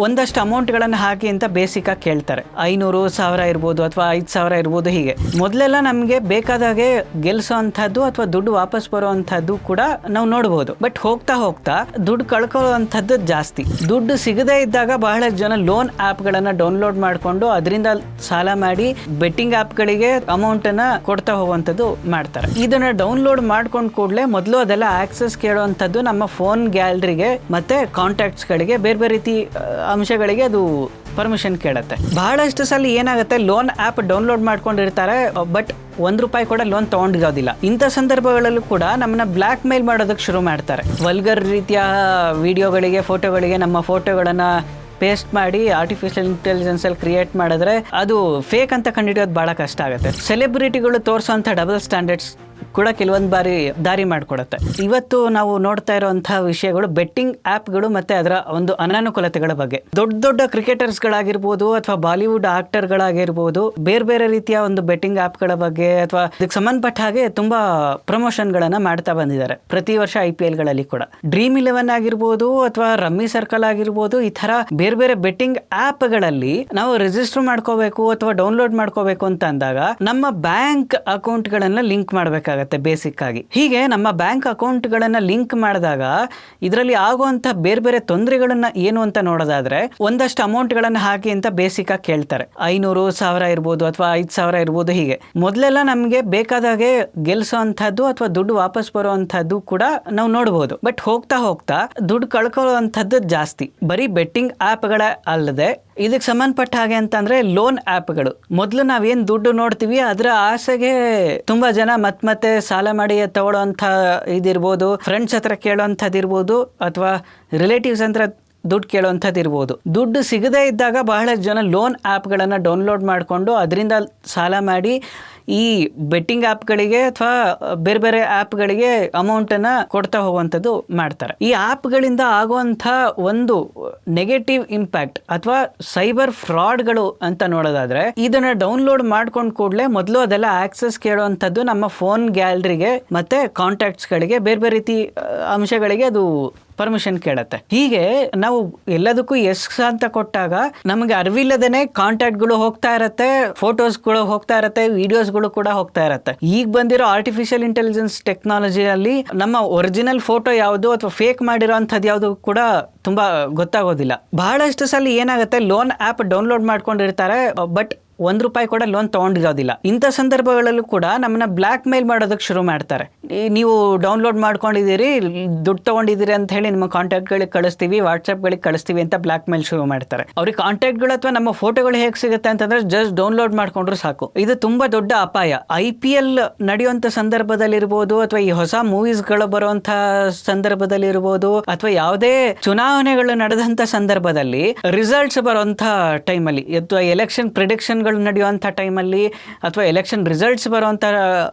ಒಂದಷ್ಟು ಅಮೌಂಟ್ಗಳನ್ನು ಹಾಕಿ ಅಂತ ಬೇಸಿಕ್ಕಾಗಿ ಕೇಳ್ತಾರೆ. 500,000 ಇರ್ಬೋದು ಅಥವಾ 5,000 ಇರ್ಬೋದು. ಹೀಗೆ ಮೊದಲೆಲ್ಲ ನಮಗೆ ಬೇಕಾದಾಗೆ ಗೆಲ್ಸೋ ಅಂಥದ್ದು ಅಥವಾ ದುಡ್ಡು ವಾಪಸ್ ಬರೋ ಅಂಥದ್ದು ಕೂಡ ನಾವು ನೋಡ್ಬೋದು. ಬಟ್ ಹೋಗ್ತಾ ಹೋಗ್ತಾ ದುಡ್ಡು ಕಳ್ಕೊಳ್ಳೋ ಜಾಸ್ತಿ. ದುಡ್ಡು ಸಿಗದೇ ಇದ್ದಾಗ ಬಹಳಷ್ಟು ಜನ ಲೋನ್ ಆ್ಯಪ್ಗಳನ್ನು ಡೌನ್ಲೋಡ್ ಮಾಡಿಕೊಂಡು ಅದರಿಂದ ಸಾಲ ಮಾಡಿ ಬೆಟ್ಟಿಂಗ್ ಆ್ಯಪ್ಗಳಿಗೆ ಅಮೌಂಟನ್ನು ಕೊಡ್ತಾ ಹೋಗುವಂಥದ್ದು ಮಾಡ್ತಾರೆ. ಇದನ್ನು ಡೌನ್ಲೋಡ್ ಮಾಡ್ಕೊಂಡು ಕೂಡಲೇ ಮೊದಲು ಅದೆಲ್ಲ ಆಕ್ಸೆಸ್ ಕೇಳುವಂಥದ್ದು ನಮ್ಮ ಫೋನ್ ಗ್ಯಾಲರಿಗೆ ಮತ್ತೆ ಕಾಂಟ್ಯಾಕ್ಟ್ಸ್ಗಳಿಗೆ ಬೇರೆ ಬೇರೆ ರೀತಿ ಅಂಶಗಳಿಗೆ ಅದು ಪರ್ಮಿಷನ್ ಕೇಳುತ್ತೆ. ಬಹಳಷ್ಟು ಸಲ ಏನಾಗುತ್ತೆ, ಲೋನ್ ಆ್ಯಪ್ ಡೌನ್ಲೋಡ್ ಮಾಡ್ಕೊಂಡಿರ್ತಾರೆ ಬಟ್ ₹1 ಕೂಡ ಲೋನ್ ತಗೊಂಡಿರೋದಿಲ್ಲ. ಇಂಥ ಸಂದರ್ಭಗಳಲ್ಲೂ ಕೂಡ ನಮ್ಮನ್ನ ಬ್ಲ್ಯಾಕ್ ಮೇಲ್ ಮಾಡೋದಕ್ಕೆ ಶುರು ಮಾಡ್ತಾರೆ. ವಲ್ಗರ್ ರೀತಿಯ ವಿಡಿಯೋಗಳಿಗೆ, ಫೋಟೋಗಳಿಗೆ ನಮ್ಮ ಫೋಟೋಗಳನ್ನ ಪೇಸ್ಟ್ ಮಾಡಿ ಆರ್ಟಿಫಿಷಿಯಲ್ ಇಂಟೆಲಿಜೆನ್ಸ್ ಅಲ್ಲಿ ಕ್ರಿಯೇಟ್ ಮಾಡಿದ್ರೆ ಅದು ಫೇಕ್ ಅಂತ ಕಂಡುಹಿಡಿಯೋದು ಬಹಳ ಕಷ್ಟ ಆಗುತ್ತೆ. ಸೆಲೆಬ್ರಿಟಿಗಳು ತೋರಿಸೋಂಥ ಡಬಲ್ ಸ್ಟ್ಯಾಂಡರ್ಡ್ಸ್ ಕೂಡ ಕೆಲವೊಂದು ಬಾರಿ ದಾರಿ ಮಾಡಿಕೊಡುತ್ತೆ. ಇವತ್ತು ನಾವು ನೋಡ್ತಾ ಇರುವಂತಹ ವಿಷಯಗಳು ಬೆಟ್ಟಿಂಗ್ ಆ್ಯಪ್ಗಳು ಮತ್ತೆ ಅದರ ಒಂದು ಅನಾನುಕೂಲತೆಗಳ ಬಗ್ಗೆ. ದೊಡ್ಡ ದೊಡ್ಡ ಕ್ರಿಕೆಟರ್ಸ್ಗಳಾಗಿರ್ಬೋದು ಅಥವಾ ಬಾಲಿವುಡ್ ಆಕ್ಟರ್ಗಳಾಗಿರ್ಬೋದು ಬೇರೆ ಬೇರೆ ರೀತಿಯ ಒಂದು ಬೆಟ್ಟಿಂಗ್ ಆ್ಯಪ್ಗಳ ಬಗ್ಗೆ ಅಥವಾ ಇದಕ್ಕೆ ಸಂಬಂಧಪಟ್ಟ ಹಾಗೆ ತುಂಬಾ ಪ್ರಮೋಷನ್ಗಳನ್ನು ಮಾಡ್ತಾ ಬಂದಿದ್ದಾರೆ ಪ್ರತಿ ವರ್ಷ IPLಗಳಲ್ಲಿ ಕೂಡ. Dream11 ಆಗಿರ್ಬೋದು ಅಥವಾ ರಮ್ಮಿ ಸರ್ಕಲ್ ಆಗಿರ್ಬೋದು, ಈ ಥರ ಬೇರೆ ಬೇರೆ ಬೆಟ್ಟಿಂಗ್ ಆ್ಯಪ್ಗಳಲ್ಲಿ ನಾವು ರಿಜಿಸ್ಟರ್ ಮಾಡ್ಕೋಬೇಕು ಅಥವಾ ಡೌನ್ಲೋಡ್ ಮಾಡ್ಕೋಬೇಕು ಅಂತ ಅಂದಾಗ ನಮ್ಮ ಬ್ಯಾಂಕ್ ಅಕೌಂಟ್ಗಳನ್ನ ಲಿಂಕ್ ಮಾಡಬೇಕಾಗುತ್ತೆ ಬೇಸಿಕ್ ಆಗಿ. ಹೀಗೆ ನಮ್ಮ ಬ್ಯಾಂಕ್ ಅಕೌಂಟ್ಗಳನ್ನ ಲಿಂಕ್ ಮಾಡಿದಾಗ ಇದರಲ್ಲಿ ಆಗುವಂತ ಬೇರೆ ಬೇರೆ ತೊಂದರೆಗಳನ್ನ ಏನು ಅಂತ ನೋಡೋದಾದ್ರೆ, ಒಂದಷ್ಟು ಅಮೌಂಟ್ಗಳನ್ನ ಹಾಕಿ ಅಂತ ಬೇಸಿಕ್ ಆಗಿ ಕೇಳ್ತಾರೆ. 500,000 ಇರ್ಬೋದು ಅಥವಾ 5,000 ಇರ್ಬೋದು. ಹೀಗೆ ಮೊದಲೆಲ್ಲ ನಮಗೆ ಬೇಕಾದಾಗೆ ಗೆಲ್ಸೋ ಅಂಥದ್ದು ಅಥವಾ ದುಡ್ಡು ವಾಪಸ್ ಬರುವಂತಹದ್ದು ಕೂಡ ನಾವು ನೋಡ್ಬೋದು. ಬಟ್ ಹೋಗ್ತಾ ಹೋಗ್ತಾ ದುಡ್ಡು ಕಳ್ಕೊಳ್ಳುವಂಥದ್ದು ಜಾಸ್ತಿ. ಬರೀ ಬೆಟ್ಟಿಂಗ್ ಆ್ಯಪ್ಗಳ ಅಲ್ಲದೆ ಇದಕ್ಕೆ ಸಂಬಂಧಪಟ್ಟ ಹಾಗೆ ಅಂತಂದ್ರೆ ಲೋನ್ ಆ್ಯಪ್ಗಳು. ಮೊದಲು ನಾವೇನ್ ದುಡ್ಡು ನೋಡ್ತೀವಿ ಅದರ ಆಸೆಗೆ ತುಂಬಾ ಜನ ಮತ್ತೆ ಸಾಲ ಮಾಡಿ ತಗೊಳ್ಳೋಂಥ ಇದಿರ್ಬೋದು, ಫ್ರೆಂಡ್ಸ್ ಹತ್ರ ಕೇಳೋಂಥದ್ದು ಇರ್ಬೋದು ಅಥವಾ ರಿಲೇಟಿವ್ಸ್ ಹತ್ರ ದುಡ್ಡು ಕೇಳುವಂಥದ್ದು ಇರ್ಬೋದು. ದುಡ್ಡು ಸಿಗದೇ ಇದ್ದಾಗ ಬಹಳಷ್ಟು ಜನ ಲೋನ್ ಆ್ಯಪ್ಗಳನ್ನು ಡೌನ್ಲೋಡ್ ಮಾಡಿಕೊಂಡು ಅದರಿಂದ ಸಾಲ ಮಾಡಿ ಈ ಬೆಟ್ಟಿಂಗ್ ಆ್ಯಪ್ಗಳಿಗೆ ಅಥವಾ ಬೇರೆ ಬೇರೆ ಆ್ಯಪ್ಗಳಿಗೆ ಅಮೌಂಟನ್ನು ಕೊಡ್ತಾ ಹೋಗುವಂಥದ್ದು ಮಾಡ್ತಾರೆ. ಈ ಆ್ಯಪ್ಗಳಿಂದ ಆಗುವಂಥ ಒಂದು ನೆಗೆಟಿವ್ ಇಂಪ್ಯಾಕ್ಟ್ ಅಥವಾ ಸೈಬರ್ ಫ್ರಾಡ್ಗಳು ಅಂತ ನೋಡೋದಾದ್ರೆ, ಇದನ್ನು ಡೌನ್ಲೋಡ್ ಮಾಡ್ಕೊಂಡು ಕೂಡಲೇ ಮೊದಲು ಅದೆಲ್ಲ ಆಕ್ಸೆಸ್ ಕೇಳುವಂಥದ್ದು ನಮ್ಮ ಫೋನ್ ಗ್ಯಾಲರಿಗೆ ಮತ್ತೆ ಕಾಂಟ್ಯಾಕ್ಟ್ಸ್ಗಳಿಗೆ ಬೇರೆ ಬೇರೆ ರೀತಿ ಅಂಶಗಳಿಗೆ ಅದು ಪರ್ಮಿಷನ್ ಕೇಳುತ್ತೆ. ಹೀಗೆ ನಾವು ಎಲ್ಲದಕ್ಕೂ ಎಸ್ ಅಂತ ಕೊಟ್ಟಾಗ ನಮಗೆ ಅರಿವಿಲ್ಲದೇನೆ ಕಾಂಟ್ಯಾಕ್ಟ್ಗಳು ಹೋಗ್ತಾ ಇರತ್ತೆ, ಫೋಟೋಸ್ಗಳು ಹೋಗ್ತಾ ಇರತ್ತೆ, ವಿಡಿಯೋಸ್ಗಳು ಕೂಡ ಹೋಗ್ತಾ ಇರತ್ತೆ. ಈಗ ಬಂದಿರೋ ಆರ್ಟಿಫಿಷಿಯಲ್ ಇಂಟೆಲಿಜೆನ್ಸ್ ಟೆಕ್ನಾಲಜಿಯಲ್ಲಿ ನಮ್ಮ ಒರಿಜಿನಲ್ ಫೋಟೋ ಯಾವುದು ಅಥವಾ ಫೇಕ್ ಮಾಡಿರೋ ಅಂಥದ್ದು ಯಾವುದು ಕೂಡ ತುಂಬಾ ಗೊತ್ತಾಗೋದಿಲ್ಲ. ಬಹಳಷ್ಟು ಸಲ ಏನಾಗುತ್ತೆ, ಲೋನ್ ಆ್ಯಪ್ ಡೌನ್ಲೋಡ್ ಮಾಡ್ಕೊಂಡಿರ್ತಾರೆ ಬಟ್ ₹1 ಕೂಡ ಲೋನ್ ತಗೊಂಡಿರೋದಿಲ್ಲ. ಇಂಥ ಸಂದರ್ಭಗಳಲ್ಲೂ ಕೂಡ ನಮ್ಮನ್ನ ಬ್ಲ್ಯಾಕ್ ಮೇಲ್ ಮಾಡೋದಕ್ಕೆ ಶುರು ಮಾಡ್ತಾರೆ. ನೀವು ಡೌನ್ಲೋಡ್ ಮಾಡ್ಕೊಂಡಿದ್ದೀರಿ, ದುಡ್ಡು ತಗೊಂಡಿದ್ದೀರಿ ಅಂತ ಹೇಳಿ ನಿಮ್ಮ ಕಾಂಟ್ಯಾಕ್ಟ್ಗಳಿಗೆ ಕಳಿಸ್ತೀವಿ, ವಾಟ್ಸ್ಆ್ಯಪ್ಗಳಿಗೆ ಕಳಿಸ್ತೀವಿ ಅಂತ ಬ್ಲ್ಯಾಕ್ ಮೇಲ್ ಶುರು ಮಾಡ್ತಾರೆ. ಅವ್ರಿಗೆ ಕಾಂಟ್ಯಾಕ್ಟ್ಗಳು ಅಥವಾ ನಮ್ಮ ಫೋಟೋಗಳು ಹೇಗೆ ಸಿಗುತ್ತೆ ಅಂತಂದ್ರೆ ಜಸ್ಟ್ ಡೌನ್ಲೋಡ್ ಮಾಡ್ಕೊಂಡ್ರು ಸಾಕು. ಇದು ತುಂಬಾ ದೊಡ್ಡ ಅಪಾಯ. IPL ನಡೆಯುವಂಥ ಸಂದರ್ಭದಲ್ಲಿರ್ಬೋದು ಅಥವಾ ಈ ಹೊಸ ಮೂವೀಸ್ಗಳು ಬರುವಂಥ ಸಂದರ್ಭದಲ್ಲಿರ್ಬೋದು ಅಥವಾ ಯಾವುದೇ ಚುನಾವಣೆಗಳು ನಡೆದಂಥ ಸಂದರ್ಭದಲ್ಲಿ ರಿಸಲ್ಟ್ಸ್ ಬರುವಂಥ ಟೈಮಲ್ಲಿ ಅಥವಾ ಎಲೆಕ್ಷನ್ ಪ್ರಿಡಿಕ್ಷನ್ ನಡೆಯುವಂಥ ಟೈಮಲ್ಲಿ ಅಥವಾ ಎಲೆಕ್ಷನ್ ರಿಸಲ್ಟ್ಸ್ ಬರುವಂಥ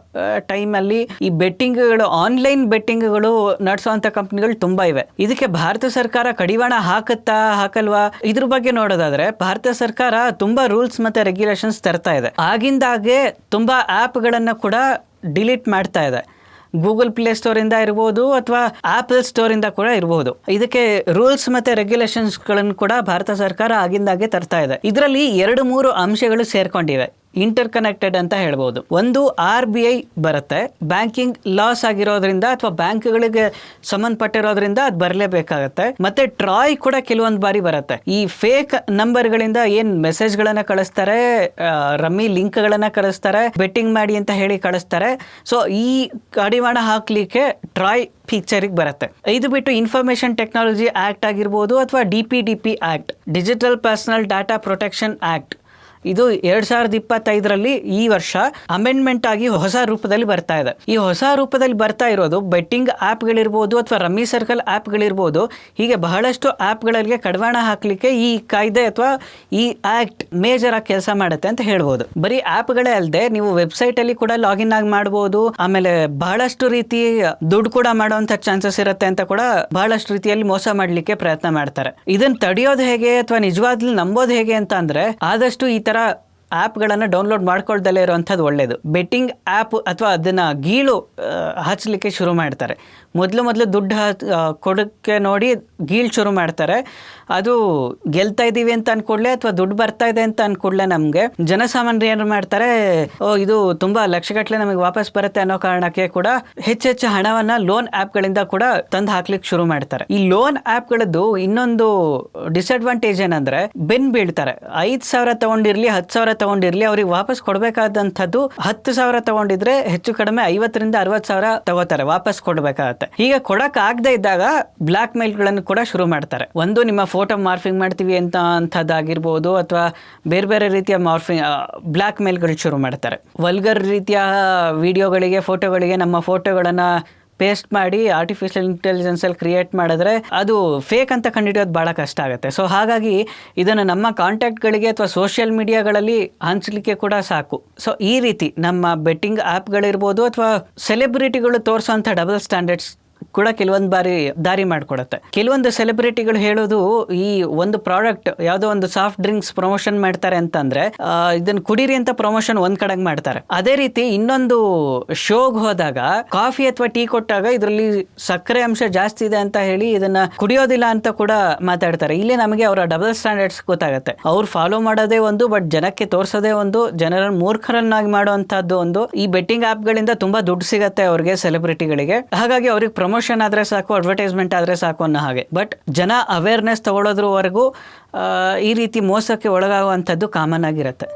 ಟೈಮಲ್ಲಿ ಈ ಬೆಟ್ಟಿಂಗ್ಗಳು, ಆನ್ಲೈನ್ ಬೆಟ್ಟಿಂಗ್ಗಳು ನಡೆಸುವಂಥ ಕಂಪ್ನಿಗಳು ತುಂಬಾ ಇವೆ. ಇದಕ್ಕೆ ಭಾರತ ಸರ್ಕಾರ ಕಡಿವಾಣ ಹಾಕುತ್ತಾ ಹಾಕಲ್ವಾ? ಇದ್ರ ಬಗ್ಗೆ ನೋಡೋದಾದ್ರೆ ಭಾರತ ಸರ್ಕಾರ ತುಂಬಾ ರೂಲ್ಸ್ ಮತ್ತೆ ರೆಗ್ಯುಲೇಷನ್ಸ್ ತರ್ತಾ ಇದೆ. ಆಗಿಂದಾಗೆ ತುಂಬಾ ಆ್ಯಪ್ಗಳನ್ನು ಕೂಡ ಡಿಲೀಟ್ ಮಾಡ್ತಾ ಇದೆ. ಗೂಗಲ್ ಪ್ಲೇ ಸ್ಟೋರ್ ಇಂದ ಇರ್ಬೋದು ಅಥವಾ ಆಪಲ್ ಸ್ಟೋರ್ ಇಂದ ಕೂಡ ಇರಬಹುದು. ಇದಕ್ಕೆ ರೂಲ್ಸ್ ಮತ್ತೆ ರೆಗ್ಯುಲೇಷನ್ಸ್ ಗಳನ್ನು ಕೂಡ ಭಾರತ ಸರ್ಕಾರ ಆಗಿಂದಾಗೆ ತರ್ತಾ ಇದೆ. ಇದರಲ್ಲಿ 2-3 ಅಂಶಗಳು ಸೇರ್ಕೊಂಡಿವೆ, ಇಂಟರ್ ಕನೆಕ್ಟೆಡ್ ಅಂತ ಹೇಳ್ಬೋದು. ಒಂದು RBI ಬರುತ್ತೆ, ಬ್ಯಾಂಕಿಂಗ್ ಲಾಸ್ ಆಗಿರೋದ್ರಿಂದ ಅಥವಾ ಬ್ಯಾಂಕ್ಗಳಿಗೆ ಸಂಬಂಧಪಟ್ಟಿರೋದ್ರಿಂದ ಅದು ಬರಲೇಬೇಕಾಗತ್ತೆ. ಮತ್ತೆ ಟ್ರಾಯ್ ಕೂಡ ಕೆಲವೊಂದು ಬಾರಿ ಬರುತ್ತೆ. ಈ ಫೇಕ್ ನಂಬರ್ಗಳಿಂದ ಏನ್ ಮೆಸೇಜ್ಗಳನ್ನ ಕಳಿಸ್ತಾರೆ, ರಮ್ಮಿ ಲಿಂಕ್ಗಳನ್ನ ಕಳಿಸ್ತಾರೆ, ಬೆಟ್ಟಿಂಗ್ ಮಾಡಿ ಅಂತ ಹೇಳಿ ಕಳಿಸ್ತಾರೆ. ಸೊ ಈ ಕಡಿವಾಣ ಹಾಕ್ಲಿಕ್ಕೆ ಟ್ರಾಯ್ ಫೀಚರಿಗೆ ಬರುತ್ತೆ. ಇದು ಬಿಟ್ಟು ಇನ್ಫಾರ್ಮೇಶನ್ ಟೆಕ್ನಾಲಜಿ ಆಕ್ಟ್ ಆಗಿರ್ಬೋದು ಅಥವಾ DPDP act, digital personal data protection act, ಇದು 2025ರಲ್ಲಿ ಈ ವರ್ಷ ಅಮೆಂಡ್ಮೆಂಟ್ ಆಗಿ ಹೊಸ ರೂಪದಲ್ಲಿ ಬರ್ತಾ ಇದೆ. ಈ ಹೊಸ ರೂಪದಲ್ಲಿ ಬರ್ತಾ ಇರೋದು ಬೆಟ್ಟಿಂಗ್ ಆ್ಯಪ್ಗಳಿರ್ಬೋದು ಅಥವಾ ರಮ್ಮಿ ಸರ್ಕಲ್ ಆ್ಯಪ್ಗಳಿರ್ಬೋದು, ಹೀಗೆ ಬಹಳಷ್ಟು ಆ್ಯಪ್ಗಳಿಗೆ ಕಡಿವಾಣ ಹಾಕಲಿಕ್ಕೆ ಈ ಕಾಯ್ದೆ ಅಥವಾ ಈ ಆಕ್ಟ್ ಮೇಜರ್ ಆಗಿ ಕೆಲಸ ಮಾಡುತ್ತೆ ಅಂತ ಹೇಳ್ಬೋದು. ಬರೀ ಆ್ಯಪ್ಗಳೇ ಅಲ್ಲದೆ ನೀವು ವೆಬ್ಸೈಟಲ್ಲಿ ಕೂಡ ಲಾಗಿನ್ ಆಗಿ ಮಾಡ್ಬೋದು. ಆಮೇಲೆ ಬಹಳಷ್ಟು ರೀತಿ ದುಡ್ಡು ಕೂಡ ಮಾಡುವಂಥ ಚಾನ್ಸಸ್ ಇರುತ್ತೆ ಅಂತ ಕೂಡ ಬಹಳಷ್ಟು ರೀತಿಯಲ್ಲಿ ಮೋಸ ಮಾಡಲಿಕ್ಕೆ ಪ್ರಯತ್ನ ಮಾಡ್ತಾರೆ. ಇದನ್ನು ತಡೆಯೋದು ಹೇಗೆ ಅಥವಾ ನಿಜವಾಗ್ಲೂ ನಂಬೋದು ಹೇಗೆ ಅಂತ ಅಂದ್ರೆ, ಆದಷ್ಟು ಈ ಥರ ಆ್ಯಪ್ಗಳನ್ನು ಡೌನ್ಲೋಡ್ ಮಾಡ್ಕೊಳ್ದಲ್ಲೇ ಇರುವಂಥದ್ದು ಒಳ್ಳೆಯದು. ಬೆಟ್ಟಿಂಗ್ ಆ್ಯಪ್ ಅಥವಾ ಅದನ್ನು ಗೀಳು ಹಚ್ಚಲಿಕ್ಕೆ ಶುರು ಮಾಡ್ತಾರೆ. ಮೊದಲು ದುಡ್ಡು ಕೊಡೋಕ್ಕೆ ನೋಡಿ ಗೀಳ್ ಶುರು ಮಾಡ್ತಾರೆ. ಅದು ಗೆಲ್ತಾ ಇದ್ದೀವಿ ಅಂತ ಅನ್ಕೊಡ್ಲೆ ಅಥವಾ ದುಡ್ಡು ಬರ್ತಾ ಇದೆ ಅಂತ ಅನ್ಕೊಡ್ಲೆ ನಮಗೆ ಜನಸಾಮಾನ್ಯರು ಏನು ಮಾಡ್ತಾರೆ, ಇದು ತುಂಬಾ ಲಕ್ಷಗಟ್ಟಲೆ ನಮಗೆ ವಾಪಸ್ ಬರುತ್ತೆ ಅನ್ನೋ ಕಾರಣಕ್ಕೆ ಕೂಡ ಹೆಚ್ಚೆಚ್ಚು ಹಣವನ್ನ ಲೋನ್ ಆ್ಯಪ್ಗಳಿಂದ ಕೂಡ ತಂದು ಹಾಕ್ಲಿಕ್ಕೆ ಶುರು ಮಾಡ್ತಾರೆ. ಈ ಲೋನ್ ಆ್ಯಪ್ಗಳದ್ದು ಇನ್ನೊಂದು ಡಿಸ್ಅಡ್ವಾಂಟೇಜ್ ಏನಂದ್ರೆ ಬೆನ್ ಬೀಳ್ತಾರೆ. 5,000 ತಗೊಂಡಿರ್ಲಿ 10,000 ತಗೊಂಡಿರ್ಲಿ ಅವ್ರಿಗೆ ವಾಪಸ್ ಕೊಡಬೇಕಾದಂಥದ್ದು 10,000 ತಗೊಂಡಿದ್ರೆ ಹೆಚ್ಚು ಕಡಿಮೆ 50,000 ರಿಂದ 60,000 ತಗೋತಾರೆ, ವಾಪಸ್ ಕೊಡಬೇಕಾಗತ್ತೆ. ಹೀಗೆ ಕೊಡಕ್ ಆಗದೆ ಇದ್ದಾಗ ಬ್ಲಾಕ್ ಮೇಲ್ಗಳನ್ನು ಕೂಡ ಶುರು ಮಾಡ್ತಾರೆ. ಒಂದು ನಿಮ್ಮ ಫೋಟೋ ಮಾರ್ಫಿಂಗ್ ಮಾಡ್ತೀವಿ ಅಂತ ಅಂಥದ್ದಾಗಿರ್ಬೋದು, ಅಥವಾ ಬೇರೆ ಬೇರೆ ರೀತಿಯ ಬ್ಲಾಕ್ ಮೇಲ್ಗಳು ಶುರು ಮಾಡ್ತಾರೆ. ವಲ್ಗರ್ ರೀತಿಯ ವಿಡಿಯೋಗಳಿಗೆ ಫೋಟೋಗಳಿಗೆ ನಮ್ಮ ಫೋಟೋಗಳನ್ನು ಪೇಸ್ಟ್ ಮಾಡಿ ಆರ್ಟಿಫಿಷಿಯಲ್ ಇಂಟೆಲಿಜೆನ್ಸಲ್ಲಿ ಕ್ರಿಯೇಟ್ ಮಾಡಿದ್ರೆ ಅದು ಫೇಕ್ ಅಂತ ಕಂಡುಹಿಡಿಯೋದು ಭಾಳ ಕಷ್ಟ ಆಗುತ್ತೆ. ಸೊ ಹಾಗಾಗಿ ಇದನ್ನು ನಮ್ಮ ಕಾಂಟ್ಯಾಕ್ಟ್ಗಳಿಗೆ ಅಥವಾ ಸೋಷಿಯಲ್ ಮೀಡಿಯಾಗಳಲ್ಲಿ ಹಂಚಲಿಕ್ಕೆ ಕೂಡ ಸಾಕು. ಸೊ ಈ ರೀತಿ ನಮ್ಮ ಬೆಟ್ಟಿಂಗ್ ಆ್ಯಪ್ಗಳಿರ್ಬೋದು ಅಥವಾ ಸೆಲೆಬ್ರಿಟಿಗಳು ತೋರಿಸೋಂಥ ಡಬಲ್ ಸ್ಟ್ಯಾಂಡರ್ಡ್ಸ್ ಕೂಡ ಕೆಲವೊಂದು ಬಾರಿ ದಾರಿ ಮಾಡಿಕೊಡುತ್ತೆ. ಕೆಲವೊಂದು ಸೆಲೆಬ್ರಿಟಿಗಳು ಹೇಳೋದು, ಈ ಒಂದು ಪ್ರಾಡಕ್ಟ್ ಯಾವುದೋ ಒಂದು ಸಾಫ್ಟ್ ಡ್ರಿಂಕ್ಸ್ ಪ್ರಮೋಷನ್ ಮಾಡ್ತಾರೆ ಅಂತಂದ್ರೆ ಇದನ್ನು ಕುಡೀರಿ ಅಂತ ಪ್ರಮೋಷನ್ ಒಂದ್ ಕಡೆಗೆ ಮಾಡ್ತಾರೆ. ಅದೇ ರೀತಿ ಇನ್ನೊಂದು ಶೋಗ್ ಹೋದಾಗ ಕಾಫಿ ಅಥವಾ ಟೀ ಕೊಟ್ಟಾಗ ಇದರಲ್ಲಿ ಸಕ್ಕರೆ ಅಂಶ ಜಾಸ್ತಿ ಇದೆ ಅಂತ ಹೇಳಿ ಇದನ್ನ ಕುಡಿಯೋದಿಲ್ಲ ಅಂತ ಕೂಡ ಮಾತಾಡ್ತಾರೆ. ಇಲ್ಲಿ ನಮಗೆ ಅವರ ಡಬಲ್ ಸ್ಟ್ಯಾಂಡರ್ಡ್ಸ್ ಗೊತ್ತಾಗುತ್ತೆ. ಅವ್ರು ಫಾಲೋ ಮಾಡೋದೇ ಒಂದು, ಬಟ್ ಜನಕ್ಕೆ ತೋರಿಸೋದೇ ಒಂದು, ಜನರನ್ನು ಮೂರ್ಖರನ್ನಾಗಿ ಮಾಡುವಂತಹದ್ದು ಒಂದು. ಈ ಬೆಟ್ಟಿಂಗ್ ಆ್ಯಪ್ಗಳಿಂದ ತುಂಬಾ ದುಡ್ಡು ಸಿಗತ್ತೆ ಅವ್ರಿಗೆ, ಸೆಲೆಬ್ರಿಟಿಗಳಿಗೆ. ಹಾಗಾಗಿ ಅವ್ರಿಗೆ ಪ್ರಮೋಷನ್ ಆದ್ರೆ ಸಾಕು, ಅಡ್ವರ್ಟೈಸ್ಮೆಂಟ್ ಆದ್ರೆ ಸಾಕು ಅನ್ನೋ ಹಾಗೆ. ಬಟ್ ಜನ ಅವೇರ್ನೆಸ್ ತಗೊಳ್ಳೋದ್ರವರೆಗೂ ಈ ರೀತಿ ಮೋಸಕ್ಕೆ ಒಳಗಾಗುವಂಥದ್ದು ಕಾಮನ್ ಆಗಿರುತ್ತೆ.